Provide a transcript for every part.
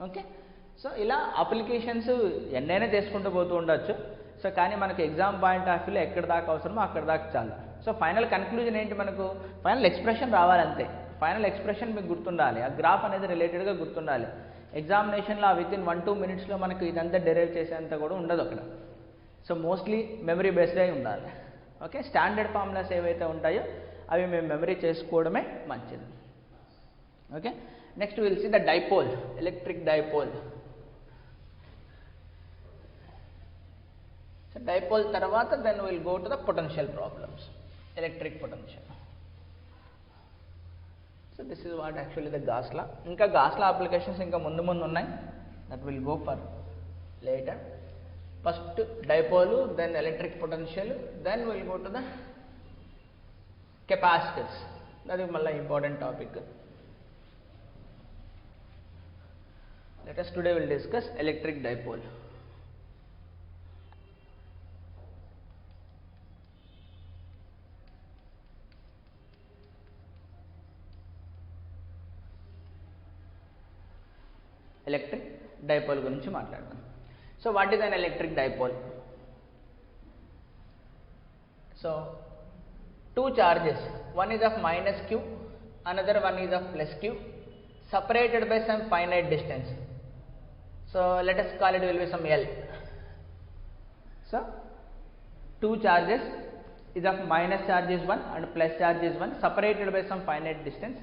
Okay. So ఇలా applications ఎన్నైనా చేసుకుంటూ పోతూ ఉండొచ్చు. సో కానీ మనకి ఎగ్జామ్ పాయింట్ ఆఫ్ వ్యూలో ఎక్కడ దాకా అవసరమో అక్కడ దాకా చాలు. సో ఫైనల్ కన్క్లూజన్ ఏంటి, మనకు ఫైనల్ ఎక్స్ప్రెషన్ రావాలంతే. ఫైనల్ ఎక్స్ప్రెషన్ మీకు గుర్తుండాలి, ఆ గ్రాఫ్ అనేది రిలేటెడ్గా గుర్తుండాలి. ఎగ్జామినేషన్లో విత్ ఇన్ 1-2 మినిట్స్లో మనకు ఇదంతా డెరైవ్ చేసేంత కూడా ఉండదు అక్కడ. సో మోస్ట్లీ మెమరీ బేస్డ్ అయి ఉండాలి. ఓకే, స్టాండర్డ్ ఫార్ములాస్ ఏవైతే ఉంటాయో అవి మేము మెమరీ చేసుకోవడమే మంచిది. Okay, next will see the dipole, electric dipole. So dipole తర్వాత then will go to the potential problems, electric potential. So this is what actually the Gauss law. ఇంకా Gauss law applications ఇంకా ముందు ఉన్నాయి, that will go for later. First dipole, then electric potential, then will go to the capacitors. అది మళ్ళీ important topic. Let us today will discuss electric dipole. Electric dipole గురించి మాట్లాడదాం. So what is an electric dipole? So two charges, one is of minus q, another one is of plus q, separated by some finite distance. So let us call it will be some L. So two charges is of minus charge is 1 and plus charge is 1, separated by some finite distance,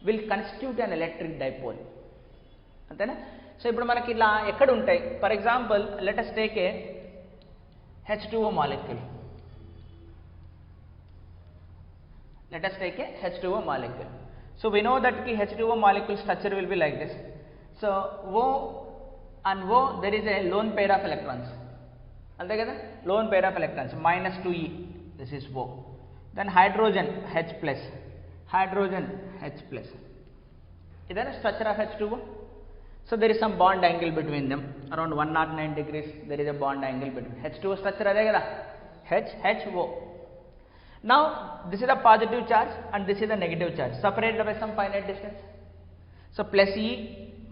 will constitute an electric dipole. అంతేనా? So ఇప్పుడు మనకి ఇలా ఎక్కడ ఉంటాయి, for example let us take a H2O molecule. Let us take a H2O molecule. So we know that ki H2O molecule structure will be like this. So O and O there is a lone pair of electrons, ante kada, lone pair of electrons, minus 2e, this is O. Then hydrogen H plus, hydrogen H plus, idana structure of H2O. So there is some bond angle between them, around 109 degrees there is a bond angle between H2O structure ade kada, HO. Now this is the positive charge and this is the negative charge, separated by some finite distance. So plus E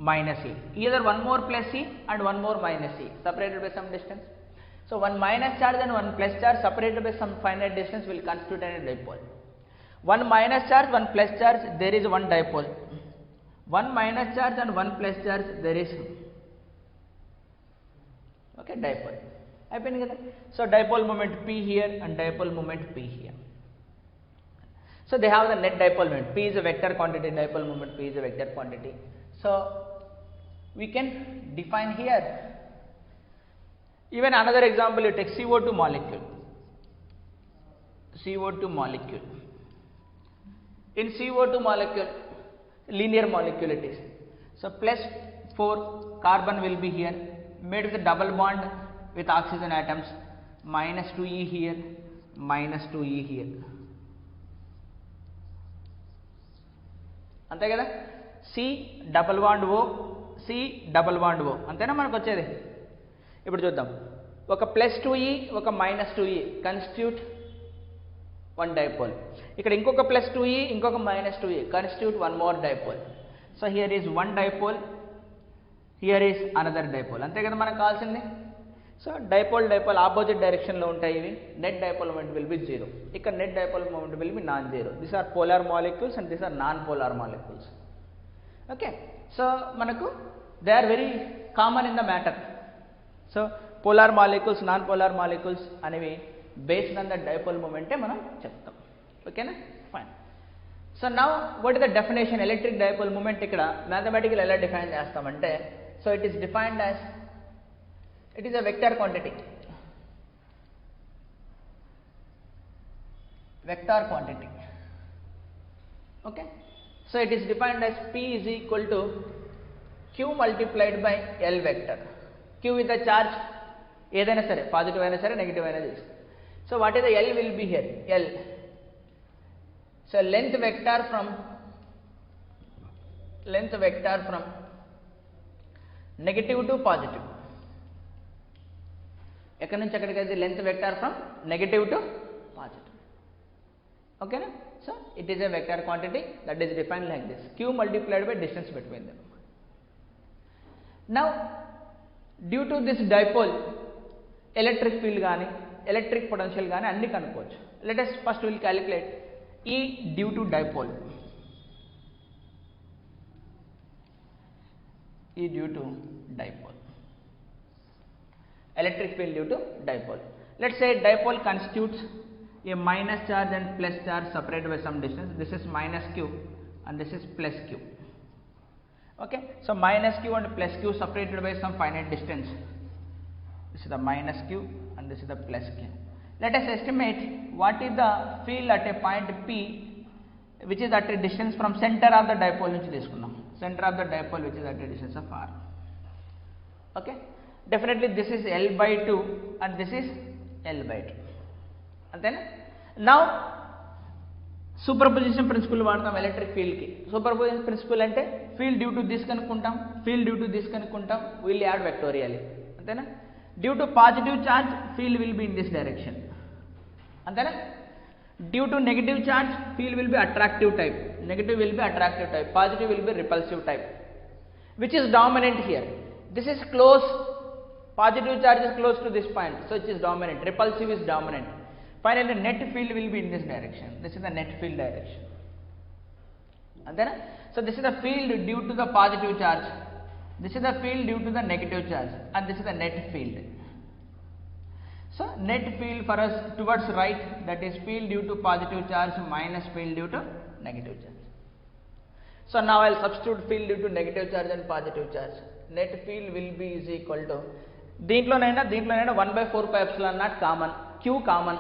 minus E, either one more plus E and one more minus E, separated by some distance. So one minus charge and one plus charge separated by some finite distance will constitute a dipole. One minus charge, one plus charge, there is one dipole. One minus charge and one plus charge, there is okay dipole. అయిపోయింది కదా. So dipole moment P here and dipole moment P here. So they have the net dipole moment. P is a vector quantity, dipole moment P is a vector quantity. So we can define here. Even another example, you take CO2 molecule. CO2 molecule. In CO2 molecule, linear molecule it is. So plus 4 carbon will be here, made with a double bond with oxygen atoms, minus 2e here, minus 2e here. అంతే కదా. C double bond O, C double bond O, అంతేనా మనకు వచ్చేది. ఇప్పుడు చూద్దాం, ఒక plus 2e ఒక minus 2e constitute one dipole. ఇక్కడ ఇంకొక ప్లస్ 2e ఇంకొక minus 2e constitute one more dipole. So here is one dipole, here is another dipole. అంతే కదా మనకు కావాల్సింది. సో డైపోల్ డైపోల్ ఆపోజిట్ డైరెక్షన్లో ఉంటాయి ఇవి. Net dipole moment will be 0. ఇక్కడ net dipole moment will be non zero. These are polar molecules and these are non polar molecules. Okay, so మనకు they are very common in the matter. So polar molecules, non polar molecules అనేవి based on the dipole మూమెంటే మనం చెప్తాం. ఓకేనా, fine. So now what is the definition electric dipole moment. ఇక్కడ mathematical ఎలా define చేస్తామంటే, so it is defined as, it is a vector quantity, vector quantity. Okay, so it is defined as P is equal to Q multiplied by L vector. Q is the charge, ఏదైనా సరే positive అయినా సరే negative అయినా తీసుకో. So what is the L will be here, L. So length vector from negative to positive. ఎక్కడి నుంచి ఎక్కడికి అయితే length vector from negative to positive. ఓకేనా. So it is a vector quantity that is defined like this, Q multiplied by distance between them. Now due to this dipole electric field gaani electric potential gaani anni kanukochu. Let us first will calculate E due to dipole. E due to dipole, electric field due to dipole. Let's say dipole constitutes a minus charge and plus charge separated by some distance. This is minus q and this is plus q. Okay, so minus q and plus q separated by some finite distance. This is the minus q and this is the plus q. Let us estimate what is the field at a point P which is at a distance from center of the dipole nunchi తీసుకున్నాం. Center of the dipole which is at a distance of r. Okay, definitely this is L by 2 and this is L by 2. And then now superposition principle వాడతాం electric ఫీల్డ్కి. Superposition principle అంటే field due to this కనుక్కుంటాం, field due to this కనుక్కుంటాం, will add vectorial. అంతేనా? Due to positive charge field will be in this direction. అంతేనా? Due to negative charge field will be attractive type, negative will be attractive type, positive will be repulsive type. Which is dominant here? This is close, positive charge is close to this point, so it is dominant, repulsive is dominant. Finally net field will be in this direction. This is the net field direction. Andena? So this is the field due to the positive charge, this is the field due to the negative charge, and this is the net field. So net field for us towards right, that is field due to positive charge minus field due to negative charge. So now I will substitute field due to negative charge and positive charge. Net field will be is equal to దీంట్లోనైనా 1/4 pi epsilon naught common, q common.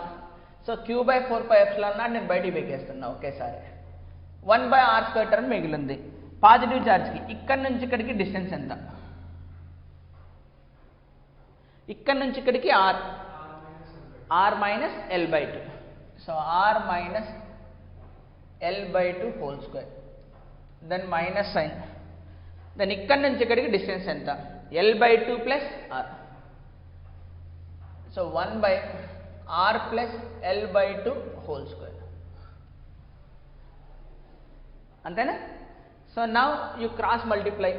So q/4 pi epsilon naught నేను బయటికి పెట్టేస్తున్నా ఒకేసారి. 1/r² term మిగిలింది. Positive ఛార్జ్కి ఇక్కడ నుంచి ఇక్కడికి distance ఎంత? ఇక్కడ నుంచి ఇక్కడికి r minus L/2. So r minus L/2 whole square, then minus sign, then ఇక్కడ నుంచి ఇక్కడికి డిస్టెన్స్ ఎంత? L/2 plus r. So 1/r plus L/2 whole square. అంతేనా? So now you cross multiply,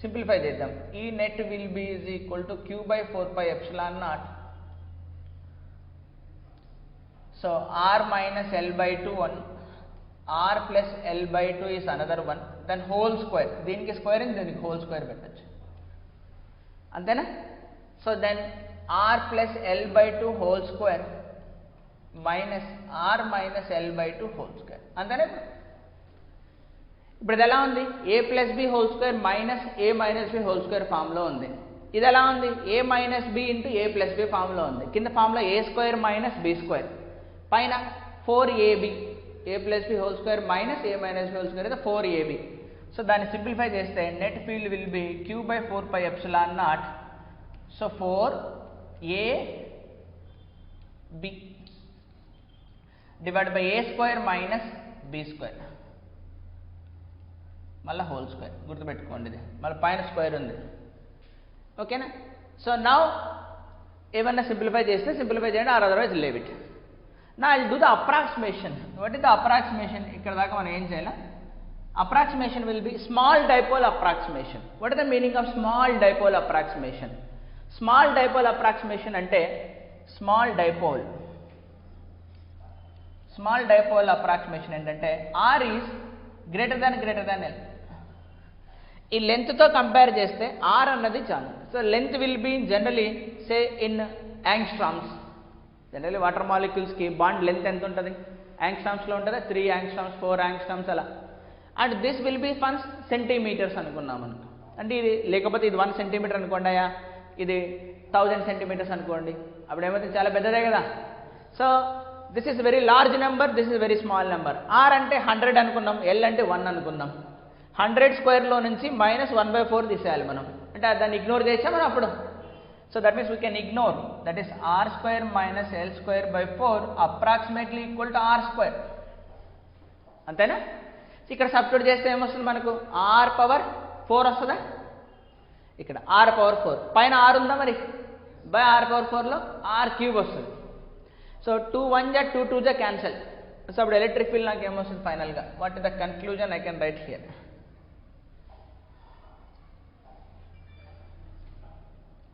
simplify చేద్దాం. ఈ net will be is equal to q/4 pi epsilon naught. So r minus L/2 1, r plus L/2 is another one, then whole square. దీనికి square అని దీనికి whole square పెట్టచ్చు. అంతేనా? So then r plus L/2 whole square minus r minus L/2 whole square. అంతేనా? ఇప్పుడు ఇది ఎలా ఉంది? a plus b whole square minus a minus b whole square ఫామ్లో ఉంది. ఇది ఎలా ఉంది? a minus b into a plus b ఫామ్లో ఉంది. కింద ఫామ్లో a square minus b square, పైన 4ab, a plus b whole square minus a minus b whole square అయితే 4ab. సో దాన్ని సింప్లిఫై చేస్తే net field will B q/4 pi epsilon naught. So 4ab divide by a square minus b square, మళ్ళీ whole square. గుర్తుపెట్టుకోండి, ఇది మళ్ళీ పైన square ఉంది. ఓకేనా? సో నౌ ఏమన్నా సింప్లిఫై చేస్తే సింప్లిఫై చేయండి, ఆర్ అదర్వైజ్ లీవ్ ఇట్. నా I do the approximation. What is the approximation? ఇక్కడ దాకా మనం ఏం చేయాలి? Approximation will be small dipole approximation. What is the meaning of small dipole approximation? Small dipole approximation ante small dipole approximation entante r is greater than L. ఈ length తో compare చేస్తే r అన్నది చాలు. So length will be generally say in angstroms. Generally water molecules కి bond length ఎంత ఉంటుంది? Angstroms లో ఉంటుందా? 3 యాంగ్స్ట్రామ్స్, 4 యాంగ్స్ట్రామ్స్ అలా. And this will be fans centimeters అనుకున్నాం అనుకో. అంటే ఇది లేకపోతే ఇది 1 సెంటీమీటర్ అనుకోండి, ఇది 1000 సెంటీమీటర్స్ అనుకోండి, అప్పుడు ఏమైతే చాలా పెద్దదే కదా. So this is very large number, this is very small number. r అంటే 100 అనుకున్నాం, l అంటే 1 అనుకున్నాం. 100 స్క్వేర్లో నుంచి మైనస్ 1/4 తీసేయాలి మనం, అంటే దాన్ని ఇగ్నోర్ చేసాం మనం అప్పుడు. So that means we can ignore, that is r square minus l square by 4 approximately equal to r square. అంతేనా? ఇక్కడ సబ్స్టిట్యూట్ చేస్తే ఏమొస్తుంది మనకు? r⁴ వస్తుందా? ఇక్కడ r⁴, పైన r ఉందా మరి? బై r⁴లో r³ వస్తుంది. సో 2 1 జా 2 2 జా క్యాన్సల్. సో అప్పుడు ఎలక్ట్రిక్ ఫీల్డ్ నాకు ఏమొస్తుంది ఫైనల్గా? What is the conclusion? I can write here.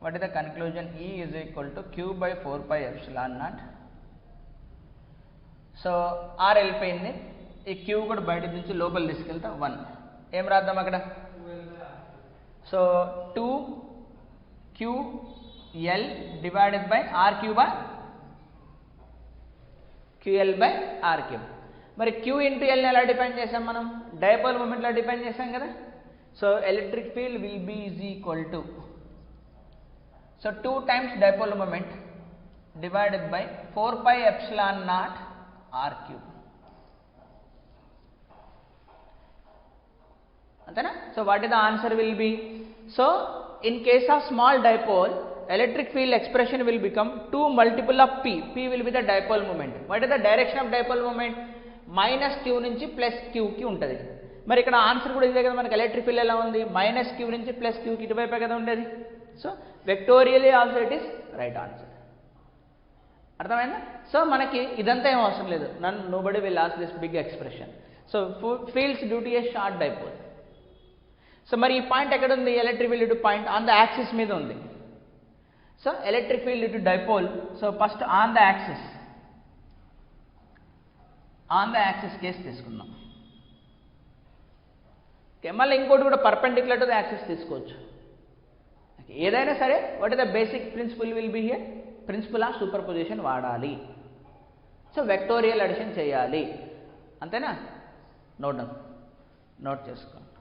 What is the conclusion? E is equal to q by 4 pi epsilon naught. So r వెళ్ళిపోయింది, ఈ q కూడా బయట నుంచి లోపల తీసుకెళ్తా 1. ఏం రాద్దాం అక్కడ? So 2ql divided by r cube, ql by r cube. మరి q ఇంటూ l ఎలా డిఫైన్ చేసాం మనం? డైపోల్ మూమెంట్లో డిఫైన్ చేసాం కదా. So electric field will be is equal to, so 2 times dipole moment divided by 4 pi epsilon naught r cube. అంతేనా? So what is the answer will be? So in case of small dipole, electric field expression will become 2 multiple of p. P will be the dipole moment. What is the direction of dipole moment? Minus q నుంచి plus qకి ఉంటుంది. మరి ఇక్కడ answer కూడా ఇదే కదా, మనకి electric field ఎలా ఉంది? మైనస్ q నుంచి ప్లస్ qకి ఇటువైపే కదా ఉండేది. So vectorially also it is right answer. అర్థమైందా? సో మనకి ఇదంతా ఏం అవసరం లేదు. Nobody will ask this big expression. So fields due to a short dipole. So మరి ఈ పాయింట్ ఎక్కడ ఉంది? Electric field to point on the axis మీద ఉంది. So electric field to dipole, so first on the axis case తీసుకుందాం. Okay, మళ్ళీ ఇంకోటి కూడా పర్పెండిక్యులర్ టు ద యాక్సిస్ తీసుకోవచ్చు. ఏదైనా సరే what is the basic principle will be here? Principle of superposition వాడాలి. సో వెక్టోరియల్ అడిషన్ చేయాలి, అంతేనా? నోట్ చేసుకోండి.